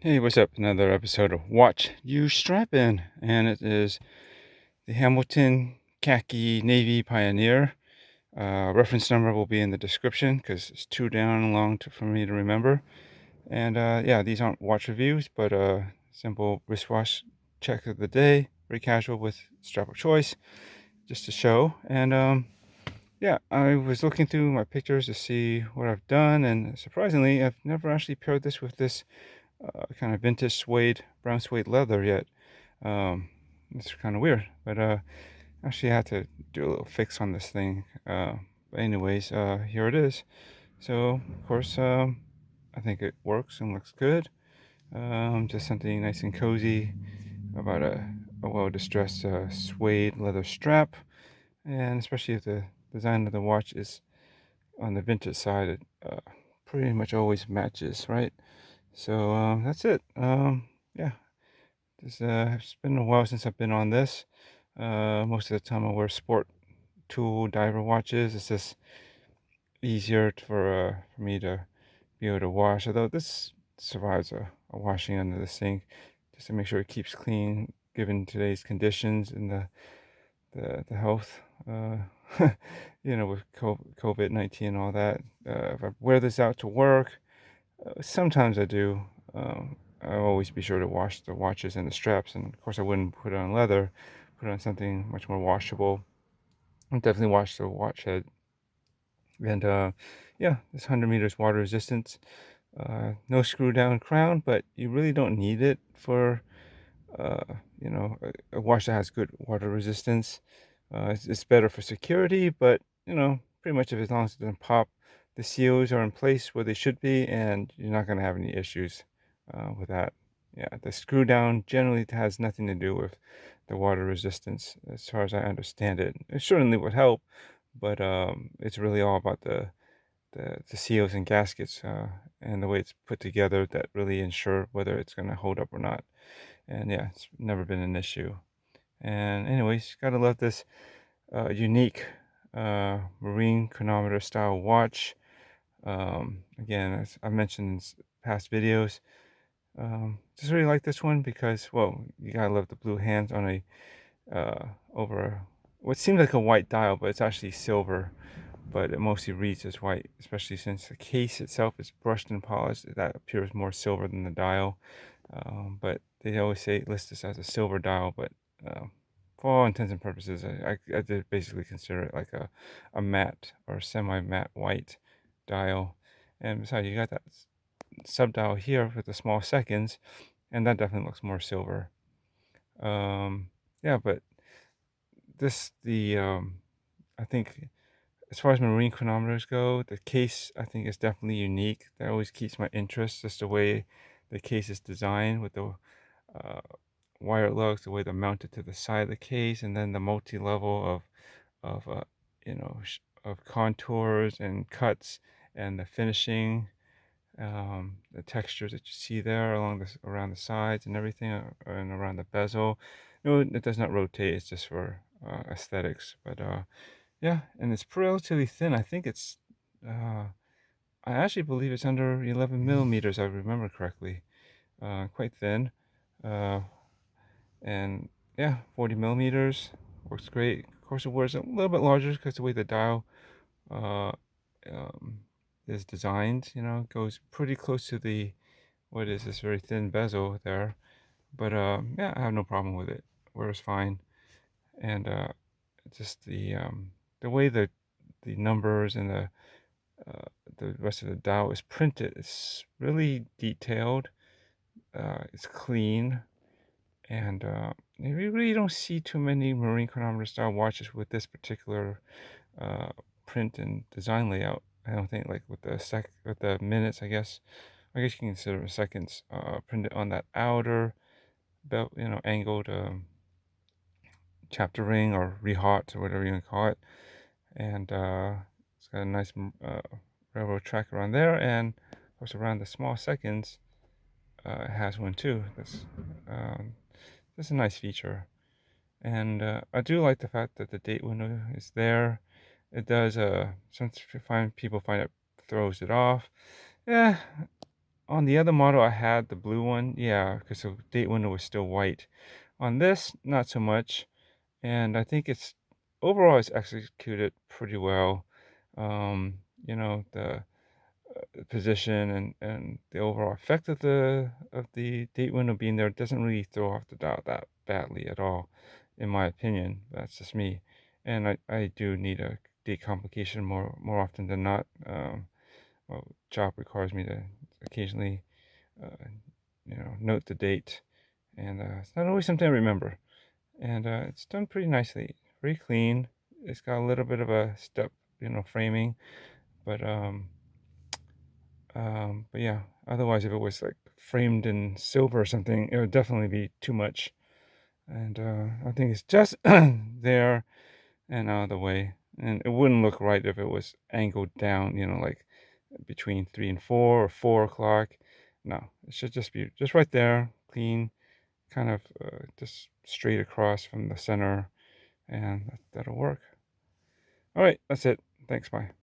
Hey, what's up? Another episode of Watch You Strappin, and it is the Hamilton Khaki Navy Pioneer. Reference number will be in the description because it's too down long for me to remember. And yeah, these aren't watch reviews, but simple wristwatch check of the day, very casual with strap of choice, just to show. And yeah, I was looking through my pictures to see what I've done, and surprisingly, I've never actually paired this with this kind of vintage suede, brown suede leather yet. It's kind of weird, but actually I had to do a little fix on this thing. But anyways, here it is. So of course, I think it works and looks good. Just something nice and cozy about a well-distressed suede leather strap, and especially if the design of the watch is on the vintage side, it pretty much always matches, right? So that's it. Yeah, it's been a while since I've been on this. Most of the time I wear sport tool diver watches. It's just easier for me to be able to wash. Although this survives a washing under the sink, just to make sure it keeps clean given today's conditions and the health. With COVID-19 and all that. If I wear this out to work, sometimes I do. I always be sure to wash the watches and the straps, and of course I wouldn't put it on leather. Put it on something much more washable. And definitely wash the watch head. And yeah, this 100 meters water resistance. No screw down crown, but you really don't need it for uh, a watch that has good water resistance. It's better for security, but pretty much if as long as it doesn't pop, the seals are in place where they should be, and you're not going to have any issues with that. Yeah, the screw down generally has nothing to do with the water resistance, as far as I understand it. It certainly would help, but it's really all about the seals and gaskets and the way it's put together that really ensure whether it's going to hold up or not. And yeah, it's never been an issue. And anyways, gotta love this unique marine chronometer style watch. Again, as I mentioned in past videos, just really like this one because, well, you gotta love the blue hands on a over what seems like a white dial, but it's actually silver. But it mostly reads as white, especially since the case itself is brushed and polished. That appears more silver than the dial. But they always say list this as a silver dial, but uh, for all intents and purposes, I did basically consider it like a matte or semi-matte white dial. And besides, you got that sub dial here with the small seconds, and that definitely looks more silver. Yeah, but I think as far as marine chronometers go, the case I think is definitely unique. That always keeps my interest, just the way the case is designed with the uh, wire lugs, the way they're mounted to the side of the case, and then the multi-level of of contours and cuts and the finishing, the textures that you see there around the sides and everything, and around the bezel. No, it does not rotate. It's just for aesthetics, but yeah, and it's relatively thin. I think I actually believe it's under 11 millimeters, if I remember correctly. Quite thin. Uh, and yeah, 40 millimeters works great. Of course, it wears a little bit larger because the way the dial uh, um, is designed, goes pretty close to what is this very thin bezel there. But yeah, I have no problem with it. Wears fine. And just the way the numbers and uh, the rest of the dial is printed is really detailed. It's clean, and you really don't see too many marine chronometer style watches with this particular uh, print and design layout. I don't think like with the minutes. I guess you can consider it seconds. Printed on that outer belt, angled chapter ring or rehaut or whatever you want to call it, and it's got a nice railroad track around there, and of course around the small seconds it has one too. Um, that's a nice feature. And I do like the fact that the date window is there. It does. Some people find it throws it off. Yeah, On the other model, I had the blue one, yeah, because the date window was still white. On this, not so much, and I think it's overall it's executed pretty well. You know, the position and the overall effect of the date window being there doesn't really throw off the dial that badly at all, in my opinion. That's just me, and I do need a date complication more often than not. Well, job requires me to occasionally, uh, note the date, and it's not always something I remember. And it's done pretty nicely, very clean. It's got a little bit of a step, framing, but but yeah. Otherwise, if it was like framed in silver or something, it would definitely be too much. And I think it's just there and out of the way. And it wouldn't look right if it was angled down, like between 3 and 4 or 4 o'clock. No, it should just be just right there, clean, kind of just straight across from the center, and that'll work. All right, that's it. Thanks, bye.